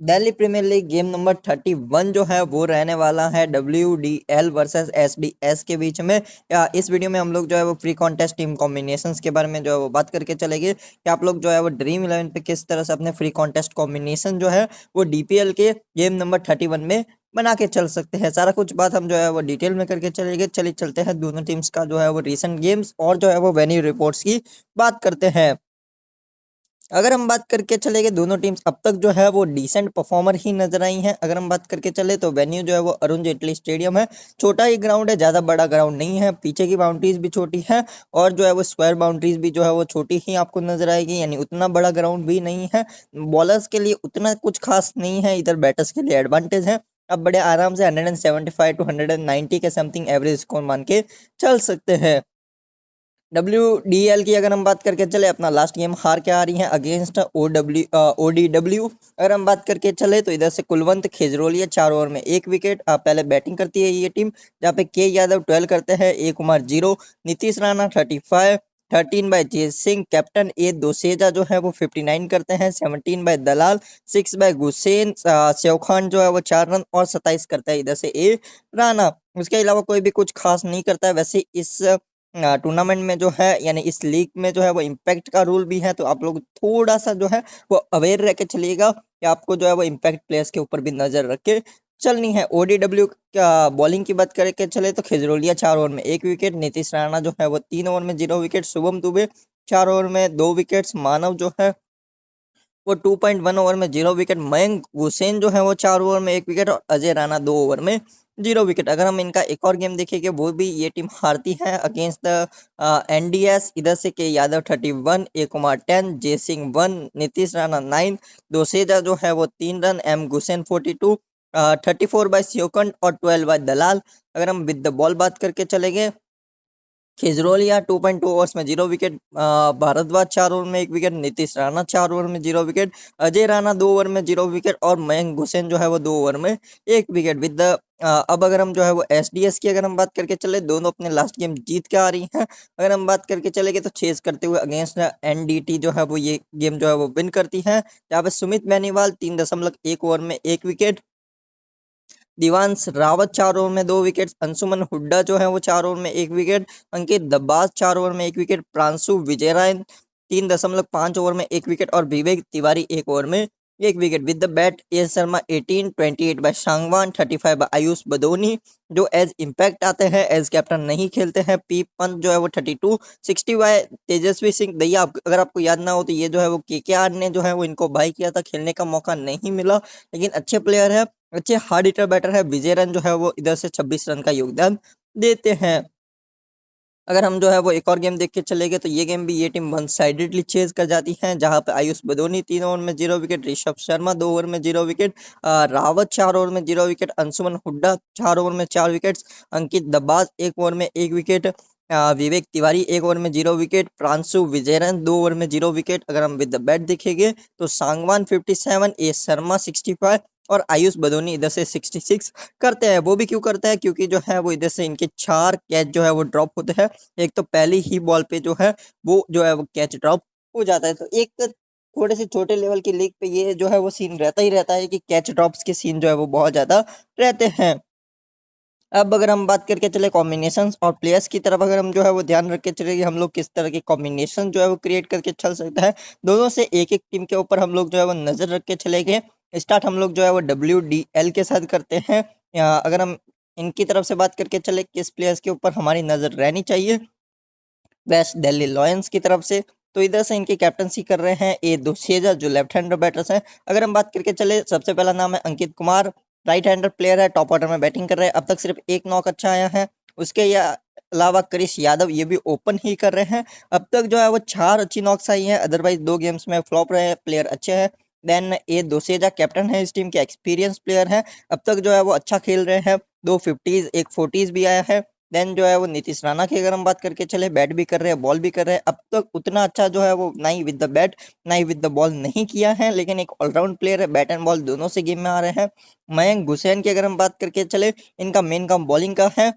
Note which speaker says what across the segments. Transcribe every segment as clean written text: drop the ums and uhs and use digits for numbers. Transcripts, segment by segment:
Speaker 1: Delhi premier league game number 31 जो है वो रहने वाला है WDL वर्सेस SDS के बीच में। इस वीडियो में हम लोग जो है वो प्री कॉन्टेस्ट टीम कॉम्बिनेशंस के बारे में जो है वो बात करके चलेंगे कि आप लोग जो है वो ड्रीम 11 पे किस तरह से अपने फ्री कॉन्टेस्ट कॉम्बिनेशन जो है वो DPL के गेम नंबर 31 में बना के चल सकते हैं। सारा कुछ बात हम जो है वो डिटेल में करके चलेंगे। चलिए चलते हैं दोनों टीम्स का जो है वो रिसेंट गेम्स और जो है वो वेन्यू रिपोर्ट्स की बात करते हैं। अगर हम बात करके चले गए दोनों टीम्स अब तक जो है वो डिसेंट परफॉर्मर ही नजर आई हैं। अगर हम बात करके चले तो वेन्यू जो है वो अरुण जेटली स्टेडियम है। छोटा ही ग्राउंड है, ज़्यादा बड़ा ग्राउंड नहीं है। पीछे की बाउंड्रीज भी छोटी है और जो है वो स्क्वायर बाउंड्रीज भी जो है वो छोटी ही आपको नजर आएगी, यानी उतना बड़ा ग्राउंड भी नहीं है। बॉलर्स के लिए उतना कुछ खास नहीं है, इधर बैटर्स के लिए एडवांटेज है। अब बड़े आराम से 175 टू 190 के समथिंग एवरेज स्कोर मान के चल सकते हैं। WDL की अगर हम बात करके चले, अपना लास्ट गेम हार के आ रही है अगेंस्ट ODW। अगर हम बात करके चले तो इधर से कुलवंत खेजरोलिया 4 ओवर में 1 विकेट। पहले बैटिंग करती है ये टीम, जहाँ पे के यादव 12 करते हैं, A कुमार 0, नीतीश राणा 35, 13 बाय जय सिंह, कैप्टन A दोसेजा जो है वो 59 करते हैं, 17 बाय दलाल, 6 बाय गुसेन, सेवखान जो है वो 4 रन और 27 करता है इधर से A राणा। उसके अलावा कोई भी कुछ खास नहीं करता है। वैसे इस टूर्नामेंट में जो है, यानी इस लीग में जो है वो इम्पैक्ट का रूल भी है, तो आप लोग थोड़ा सा जो है वो अवेयर रह के चलिएगा कि आपको जो है वो इम्पैक्ट प्लेयर्स के ऊपर भी नजर रख के चलनी है। ODW का बॉलिंग की बात करके चले तो खिजरोलिया 4 ओवर में 1 विकेट, नीतीश राणा जो है वो 3 ओवर में 0 विकेट, शुभम दुबे 4 ओवर में 2 विकेट्स, मानव जो है वो 2.1 ओवर में 0 विकेट, मयंक हुसैन जो है वो 4 ओवर में 1 विकेट और अजय राणा 2 ओवर में 0 विकेट। अगर हम इनका एक और गेम देखेंगे वो भी ये टीम हारती है अगेंस्ट द NDS। इधर से के यादव 31, A कुमार 10, जय सिंह 1, नीतीश राणा 9, दोसेजा जो है वो 3 रन, M गुसेन 42, 34 बाय सियोकंड और 12 बाय दलाल। अगर हम विद द बॉल बात करके चले गए, खिजरोलिया 2.2 ओवर्स में 0 विकेट, भारद्वाज 4 ओवर में 1 विकेट, नीतीश राणा 4 ओवर में 0 विकेट, अजय राणा 2 ओवर में 0 विकेट और मयंक हुसैन जो है वो 2 ओवर में 1 विकेट। विद द अब अगर हम जो है वो SDS की अगर हम बात करके चले, दोनों अपने लास्ट गेम जीत के आ रही हैं। अगर हम बात करके चलेंगे तो चेस करते हुए अगेंस्ट NDT जो है वो ये गेम जो है वो विन करती है, जहाँ पे सुमित बेनीवाल 3.1 ओवर में 1 विकेट, दिवांश रावत 4 ओवर में 2 विकेट, अंशुमन हुड्डा जो है वो 4 ओवर में 1 विकेट, अंकित दब्बाज 4 ओवर में 1 विकेट, प्रांशु विजयरायन 3.5 ओवर में 1 विकेट और विवेक तिवारी 1 ओवर में 1 wicket. With the bat A Sharma 18, 28 by Sangwan, 35 by Ayush Badoni जो एज इम्पैक्ट आते हैं, एज कैप्टन नहीं खेलते हैं। पी पंत जो है वो 32, 60 बाय तेजस्वी सिंह दैया। अगर आपको याद ना हो तो ये जो है वो KKR ने जो है वो इनको बाई किया था, खेलने का मौका नहीं मिला, लेकिन अच्छे प्लेयर है, अच्छे हार्ड हिटर बैटर है। विजय रन जो है वो इधर से 26 रन का योगदान देते हैं। अगर हम जो है वो एक और गेम देख के चले गए तो ये गेम भी ये टीम वन साइडेडली चेज कर जाती है, जहां पे आयुष बदोनी 3 ओवर में 0 विकेट, ऋषभ शर्मा 2 ओवर में 0 विकेट, रावत 4 ओवर में 0 विकेट, अंशुमन हुड्डा 4 ओवर में 4 विकेट्स, अंकित दब्बाज 1 ओवर में 1 विकेट, विवेक तिवारी 1 ओवर में 0 विकेट, प्रांशु विजयरन 2 ओवर में 0 विकेट। अगर हम विद द बैट देखेंगे तो सांगवान 57, ए शर्मा 65 और आयुष बदोनी इधर से 66 करते हैं। वो भी क्यों करते हैं, क्योंकि जो है वो इधर से इनके 4 कैच जो है वो ड्रॉप होते हैं। एक तो पहली ही बॉल पे जो है वो कैच ड्रॉप हो जाता है। तो एक थोड़े से छोटे लेवल की लीग पे ये जो है वो सीन रहता ही रहता है कि कैच ड्रॉप्स के सीन जो है वो बहुत ज्यादा रहते हैं। अब अगर हम बात करके चले कॉम्बिनेशंस और प्लेयर्स की तरफ, अगर हम जो है वो ध्यान रख के चले कि हम लोग किस तरह के कॉम्बिनेशन जो है वो क्रिएट करके चल सकता है, दोनों से एक एक टीम के ऊपर हम लोग जो है वो नजर रख के चले गए। स्टार्ट हम लोग जो है वो WDL के साथ करते हैं। अगर हम इनकी तरफ से बात करके चले किस प्लेयर्स के ऊपर हमारी नजर रहनी चाहिए, वेस्ट दिल्ली लॉयंस की तरफ से, तो इधर से इनकी कैप्टनसी कर रहे हैं ए दोसेजा जो लेफ्ट हैंडर बैटर्स हैं। अगर हम बात करके चले, सबसे पहला नाम है Ankit Kumar, right hander player है, टॉप ऑर्डर में बैटिंग कर रहे हैं। अब तक सिर्फ एक नॉक अच्छा आया है। उसके अलावा क्रिश यादव ये भी ओपन ही कर रहे हैं। अब तक जो है वो 4 अच्छी नॉक्स आई हैं, अदरवाइज 2 गेम्स में फ्लॉप रहे हैं। प्लेयर अच्छे हैं। देन ए दोसेजा कैप्टन है इस टीम के, एक्सपीरियंस प्लेयर है। अब तक जो है वो अच्छा खेल रहे हैं, 2 50s 1 40s भी आया है। देन जो है वो नीतीश राणा की अगर हम बात करके चले, बैट भी कर रहे हैं, बॉल भी कर रहे हैं। अब तक उतना अच्छा जो है वो ना ही विद द बैट ना ही विद द बॉल नहीं किया है, लेकिन एक ऑलराउंड प्लेयर है, बैट एंड बॉल दोनों से गेम में आ रहे हैं। मयंक हुसैन की अगर हम बात करके चले, इनका मेन काम बॉलिंग का है।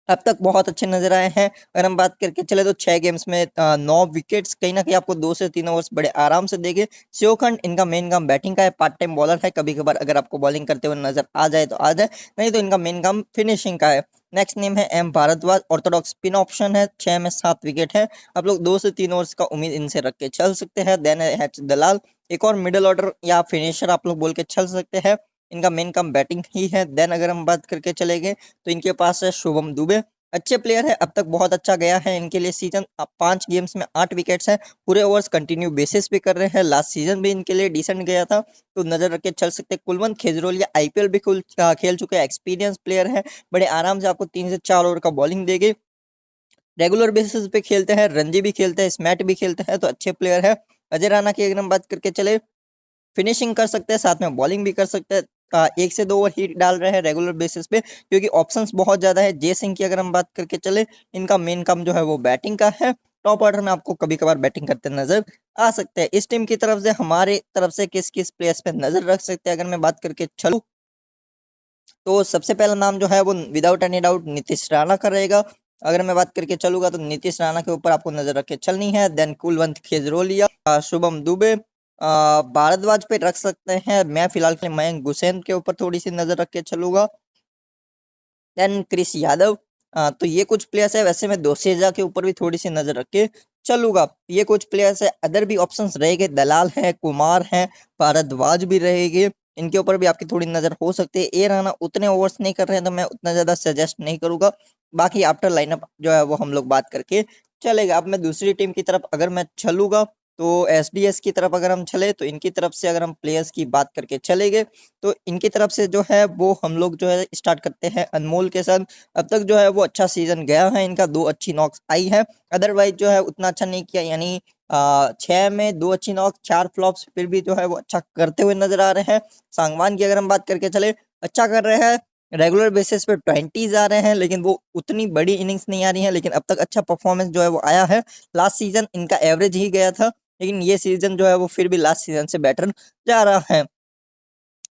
Speaker 1: अब तक बहुत अच्छे नजर आए हैं। अगर हम बात करके चले तो 6 गेम्स में 9 विकेट्स, कहीं ना कहीं आपको 2 से 3 ओवर्स बड़े आराम से देंगे। शिवखंड इनका मेन काम बैटिंग का है, पार्ट टाइम बॉलर है, कभी कभार अगर आपको बॉलिंग करते हुए नजर आ जाए तो आ जाए, नहीं तो इनका मेन काम फिनिशिंग का है। नेक्स्ट नेम है M Bhardwaj, orthodox spin option है, 6 में 7 विकेट है। आप लोग 2 से 3 ओवर्स का उम्मीद इनसे रख के चल सकते हैं। देन है एच दलाल, एक और मिडिल ऑर्डर या फिनिशर आप लोग बोल के चल सकते हैं। इनका मेन काम बैटिंग ही है। देन अगर हम बात करके चलेंगे तो इनके पास है शुभम दुबे, अच्छे प्लेयर है, अब तक बहुत अच्छा गया है इनके लिए सीजन। 5 गेम्स में 8 विकेट्स हैं, पूरे ओवर्स कंटिन्यू बेसिस पे कर रहे हैं। लास्ट सीजन भी इनके लिए डिसेंट गया था, तो नजर रख के चल सकते हैं। कुलवंत खेजरोलिया आईपीएल भी खेल चुके हैं, एक्सपीरियंस प्लेयर है, बड़े आराम से आपको 3 से 4 ओवर का बॉलिंग देंगे। रेगुलर बेसिस पे खेलते हैं, रणजी भी खेलते हैं, स्मैट भी खेलते हैं, तो अच्छे प्लेयर है। अजय राणा की अगर हम बात करके चले, फिनिशिंग कर सकते हैं, साथ में बॉलिंग भी कर सकते हैं। 1 से 2 ओवर ही डाल रहे हैं रेगुलर बेसिस पे, क्योंकि ऑप्शंस बहुत ज्यादा है। जय सिंह की अगर हम बात करके चले, इनका मेन काम जो है वो बैटिंग का है। टॉप ऑर्डर में आपको कभी कभार बैटिंग करते नजर आ सकते हैं। इस टीम की तरफ से हमारे तरफ से किस किस प्लेयर्स पे नजर रख सकते हैं, अगर मैं बात करके चलूँ तो सबसे पहला नाम जो है वो without any doubt Nitish Rana का रहेगा। अगर मैं बात करके चलूंगा तो नीतीश राणा के ऊपर आपको नजर रख के चलनी है। देन कुलवंत खेजरोलिया, शुभम दुबे, भारद्वाज पे रख सकते हैं। मैं फिलहाल के लिए मयंक गुसैन के ऊपर थोड़ी सी नजर रख के चलूंगा। देन क्रिस यादव, तो ये कुछ प्लेयर्स है। वैसे मैं दोसेजा के ऊपर भी थोड़ी सी नजर रख के चलूंगा। ये कुछ प्लेयर्स है, अदर भी ऑप्शंस रहेंगे, दलाल है, कुमार है, भारद्वाज भी रहेंगे, इनके ऊपर भी आपकी थोड़ी नजर हो सकती है। ए राना उतने ओवर्स नहीं कर रहे हैं तो मैं उतना ज्यादा सजेस्ट नहीं करूंगा। बाकी आफ्टर लाइनअप जो है वो हम लोग बात करके चलेगा। अब मैं दूसरी टीम की तरफ अगर मैं चलूंगा तो एसडीएस की तरफ अगर हम चले तो इनकी तरफ से अगर हम प्लेयर्स की बात करके चलेंगे तो इनकी तरफ से जो है वो हम लोग जो है स्टार्ट करते हैं अनमोल के साथ। अब तक जो है वो अच्छा सीजन गया है इनका, 2 अच्छी नॉक्स आई है। अदरवाइज जो है उतना अच्छा नहीं किया, यानी 6 में 2 अच्छी नॉक, 4 फ्लॉप्स, फिर भी जो है वो अच्छा करते हुए नजर आ रहे हैं। सांगवान की अगर हम बात करके चले, अच्छा कर रहे हैं, रेगुलर बेसिस पे 20s आ रहे हैं, लेकिन वो उतनी बड़ी इनिंग्स नहीं आ रही है, लेकिन अब तक अच्छा परफॉर्मेंस जो है वो आया है। लास्ट सीजन इनका एवरेज ही गया था, लेकिन ये सीजन जो है वो फिर भी लास्ट सीजन से बेटर जा रहा है।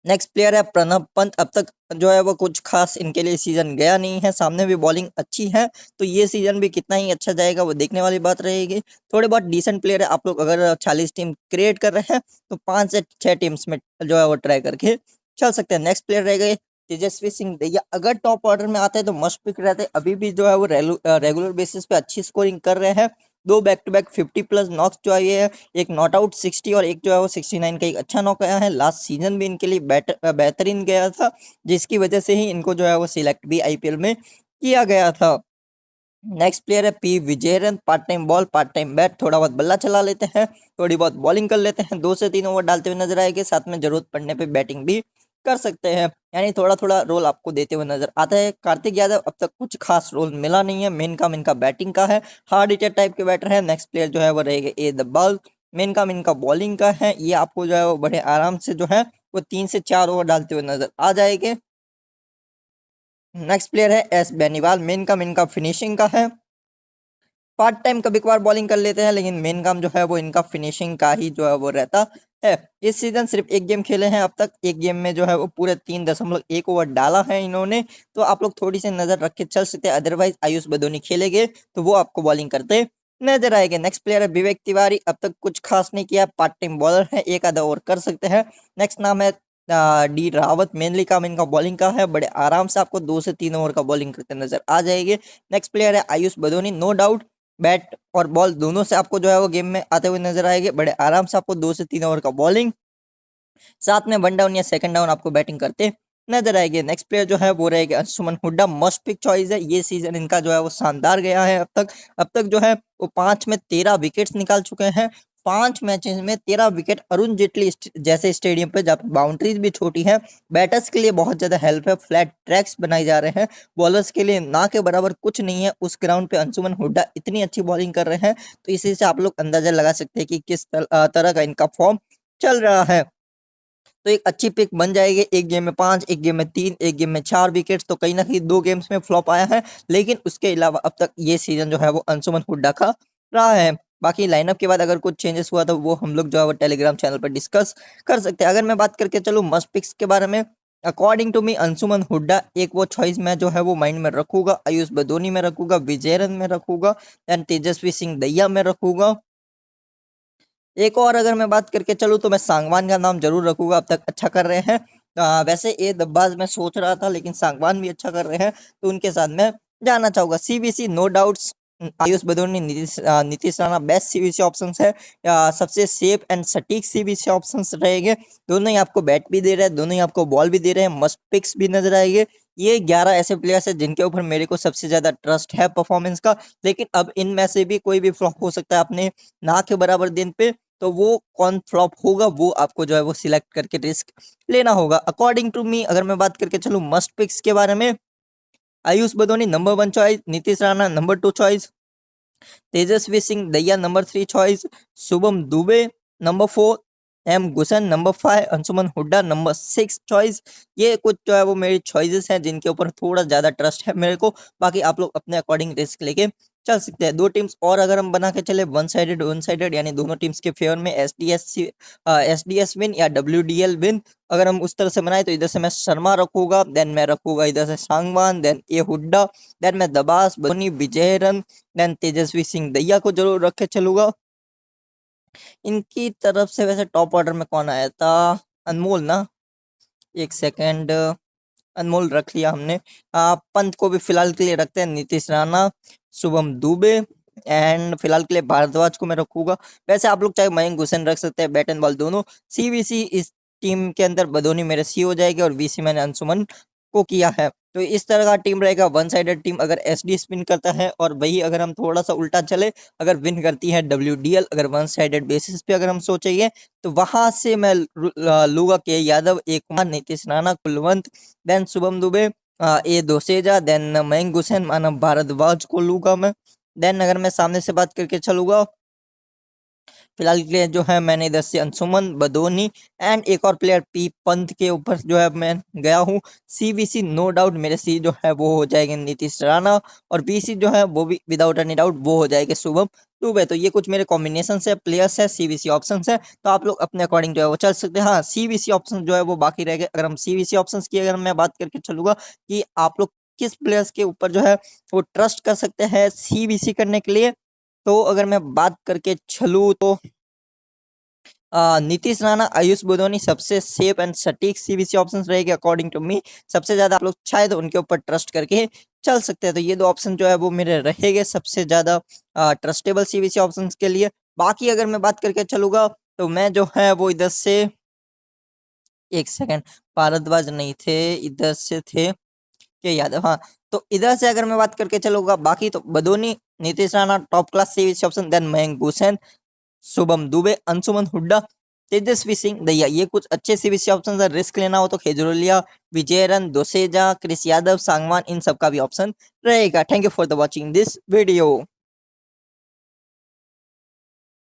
Speaker 1: नेक्स्ट प्लेयर है प्रणब पंत, अब तक जो है वो कुछ खास इनके लिए सीजन गया नहीं है, सामने भी बॉलिंग अच्छी है, तो ये सीजन भी कितना ही अच्छा जाएगा वो देखने वाली बात रहेगी। थोड़े बहुत डिसेंट प्लेयर है, आप लोग अगर 40 टीम क्रिएट कर रहे हैं तो 5 से 6 टीम्स में जो है वो ट्राई करके चल सकते हैं। नेक्स्ट प्लेयर रह गए तेजस्वी सिंह भैया, अगर टॉप ऑर्डर में आते हैं तो मस्ट पिक रहते हैं, अभी भी जो है वो रेगुलर बेसिस पे अच्छी स्कोरिंग कर रहे हैं। 2 बैक टू बैक 50+ नॉक्स जो आई है, एक नॉट आउट 60 और एक जो है वो 69 का एक अच्छा नॉक आया है। लास्ट सीजन भी इनके लिए बेहतरीन गया था, जिसकी वजह से ही इनको जो है वो सिलेक्ट भी आईपीएल में किया गया था। नेक्स्ट प्लेयर है P Vijayran, part time ball part time bat, थोड़ा बहुत बल्ला चला लेते हैं, थोड़ी बहुत बॉलिंग कर लेते हैं, 2 से 3 ओवर डालते हुए नजर आएंगे, साथ में जरूरत पड़ने पे बैटिंग भी कर सकते हैं, यानी थोड़ा थोड़ा रोल आपको देते हुए नजर आता है। कार्तिक यादव अब तक कुछ खास रोल मिला नहीं है, मेन काम इनका बैटिंग का है, हार्ड हिटर टाइप के बैटर है। नेक्स्ट प्लेयर जो है वो रहेगा ए द बॉल, मेन काम इनका बॉलिंग का है, ये आपको जो है वो बड़े आराम से जो है वो 3 से 4 ओवर डालते हुए नजर आ जाएंगे। नेक्स्ट प्लेयर है एस बेनीवाल, मेन काम इनका फिनिशिंग का है, पार्ट टाइम कभी कभार बॉलिंग कर लेते हैं, लेकिन मेन काम जो है वो इनका फिनिशिंग का ही जो है वो रहता है। इस सीजन सिर्फ एक गेम खेले हैं अब तक, एक गेम में जो है वो पूरे 3.1 ओवर डाला है इन्होंने, तो आप लोग थोड़ी सी नजर रख के चल सकते हैं। अदरवाइज आयुष बदोनी खेलेंगे तो वो आपको बॉलिंग करते नजर आएंगे। नेक्स्ट प्लेयर है विवेक तिवारी, अब तक कुछ खास नहीं किया, पार्ट टाइम बॉलर है, एक आधा ओवर कर सकते हैं। नेक्स्ट नाम है डी रावत, मेनली काम इनका बॉलिंग का है, बड़े आराम से आपको 2 से 3 ओवर का बॉलिंग करते नजर आ जाएंगे। नेक्स्ट प्लेयर है Ayush Badoni, no doubt bat और बॉल दोनों से आपको जो है वो गेम में आते हुए नजर आएंगे, बड़े आराम से आपको 2 से 3 ओवर का बॉलिंग, साथ में 1 डाउन या सेकंड डाउन आपको बैटिंग करते नजर आएंगे। नेक्स्ट प्लेयर जो है वो रहेगा Anshuman Hooda, must pick choice है, ये सीजन इनका जो है वो शानदार गया है। अब तक जो है वो 5 में 13 विकेट्स निकाल चुके हैं, 5 मैचेस में 13 विकेट, अरुण जेटली जैसे स्टेडियम पे जहाँ बाउंड्रीज भी छोटी है, बैटर्स के लिए बहुत ज्यादा हेल्प है, फ्लैट ट्रैक्स बनाए जा रहे हैं, बॉलर्स के लिए ना के बराबर कुछ नहीं है, उस ग्राउंड पे अंशुमन हुड्डा इतनी अच्छी बॉलिंग कर रहे हैं, तो इसी से आप लोग अंदाजा लगा सकते हैं कि किस तरह का इनका फॉर्म चल रहा है। तो एक अच्छी पिक बन जाएगी, एक गेम में 5, एक गेम में 3, एक गेम में 4 विकेट्स, तो कहीं ना कहीं 2 गेम्स में फ्लॉप आया है, लेकिन उसके अलावा अब तक ये सीजन जो है वो अंशुमन हुड्डा का रहा है। बाकी लाइनअप के बाद अगर कुछ चेंजेस हुआ तो वो हम लोग जो है वो टेलीग्राम चैनल पर डिस्कस कर सकते हैं। अगर मैं बात करके चलूँ मस्ट पिक्स के बारे में, according to me Anshuman Hooda एक वो चॉइस मैं जो है वो माइंड में रखूंगा, आयुष बदोनी में रखूंगा, विजयरन में रखूंगा, देन तेजस्वी सिंह दैया में रखूंगा। एक और अगर मैं बात करके चलूँ तो मैं सांगवान का नाम जरूर रखूंगा, अब तक अच्छा कर रहे हैं। वैसे ये दब्बाज मैं सोच रहा था लेकिन सांगवान भी अच्छा कर रहे हैं, तो उनके साथ मैं जाना चाहूंगा। CBC no doubts Ayush Badoni, Nitish Rana best CBC options है, सबसे सेफ एंड सटीक सीबीसी ऑप्शंस रहेंगे। दोनों ही आपको बैट भी दे रहे हैं, दोनों ही आपको बॉल भी दे रहे हैं, मस्ट पिक्स भी नजर आएंगे। ये 11 ऐसे प्लेयर्स हैं जिनके ऊपर मेरे को सबसे ज्यादा ट्रस्ट है परफॉर्मेंस का। लेकिन अब इनमें से भी कोई भी फ्लॉप हो सकता है अपने ना के बराबर दिन पे, तो वो कौन फ्लॉप होगा वो आपको जो है वो सिलेक्ट करके रिस्क लेना होगा। अकॉर्डिंग टू मी अगर मैं बात करके चलूँ मस्ट पिक्स के बारे में, Ayush Badoni number 1 choice, Nitish Rana number 2 choice, Tejasvi Singh Dahiya number 3 choice, Shubham Dubey number 4, M गुसन number 5, Anshuman Hooda number 6 choice. ये कुछ जो है वो मेरी चॉइसेस हैं जिनके ऊपर थोड़ा ज्यादा ट्रस्ट है मेरे को। बाकी आप लोग अपने अकॉर्डिंग रिस्क लेके चल सकते हैं। दो टीम्स और अगर हम बना के चले वन साइडेड यानी दोनों टीम्स के फेवर में एसडीएस विन या डब्ल्यूडीएल विन, अगर हम उस तरह से बनाए तो इधर से मैं शर्मा रखूंगा, देन मैं रखूंगा इधर से सांगवान, देन ए हुड्डा, देन मैं दबास बनी विजयरन, देन तेजस्वी सिंह दैया को जरूर रख के चलूंगा। इनकी तरफ से वैसे टॉप ऑर्डर में कौन आया था, अनमोल ना, एक सेकेंड, अनमोल रख लिया हमने। पंत को भी फिलहाल के लिए रखते हैं, नीतीश राणा, शुभम दुबे, एंड फिलहाल के लिए भारद्वाज को मैं रखूंगा। वैसे आप लोग चाहे मयंक हुसैन रख सकते हैं, बैट एंड बॉल दोनों। सीवीसी इस टीम के अंदर बदोनी मेरे सी हो जाएगी और वीसी मैंने अंशुमन को किया है। तो इस तरह का टीम रहेगा। वन साइडेड टीम अगर एसडी स्पिन करता है, और वही अगर हम थोड़ा सा उल्टा चले, अगर विन करती है डब्ल्यूडीएल, अगर वन साइडेड बेसिस पे अगर हम सोचेंगे, तो वहां से मैं लूंगा के यादव, एक कुमार, नीतीश राणा, कुलवंत, देन शुभम दुबे, ए दोसेजा, देन मयंक हुसैन, मानव भारद्वाज को लूंगा मैं। देन अगर मैं सामने से बात करके चलूंगा, फिलहाल के लिए जो है मैंने इधर से अंशुमन बदोनी एंड एक और प्लेयर पी पंत के ऊपर जो है मैं गया हूँ। सीवीसी नो डाउट मेरे सी जो है वो हो जाएंगे नीतीश राणा, और बीसी जो है वो भी विदाउट एनी डाउट वो हो जाएगा शुभम दुबे। तो ये कुछ मेरे कॉम्बिनेशन है, प्लेयर्स है, सीवीसी ऑप्शन है, तो आप लोग अपने अकॉर्डिंग जो है वो चल सकते हैं। हाँ, सीवीसी ऑप्शन जो है वो बाकी रह गए। अगर हम सीवीसी ऑप्शन की अगर मैं बात करके चलूंगा कि आप लोग किस प्लेयर्स के ऊपर जो है वो ट्रस्ट कर सकते हैं सीवीसी करने के लिए, तो अगर मैं बात करके चलूँ तो नीतीश राणा, आयुष बुदौनी सबसे सेफ एंड सटीक सीबीसी ऑप्शंस रहेगी अकॉर्डिंग टू मी। सबसे ज्यादा आप लोग शायद उनके ऊपर ट्रस्ट करके चल सकते हैं। तो ये दो ऑप्शन जो है वो मेरे रहेंगे सबसे ज्यादा ट्रस्टेबल सीबीसी ऑप्शंस के लिए। बाकी अगर मैं बात करके चलूंगा तो मैं जो है वो इधर से, एक सेकंड, भारद्वाज नहीं थे, इधर से थे के यादव, हाँ। तो इधर से अगर मैं बात करके चलूंगा, बाकी तो Badoni, Nitish Rana top class CBC option, then Mayank Hussain, Shubham Dubey, Anshuman Hooda, Tejasvi Singh Dahiya, ये कुछ अच्छे सीबीसी ऑप्शन है। रिस्क लेना हो तो खेजरोलिया, विजयरन, दोसेजा, क्रिस यादव, सांगवान, इन सब का भी ऑप्शन रहेगा। Thank you for the watching this video.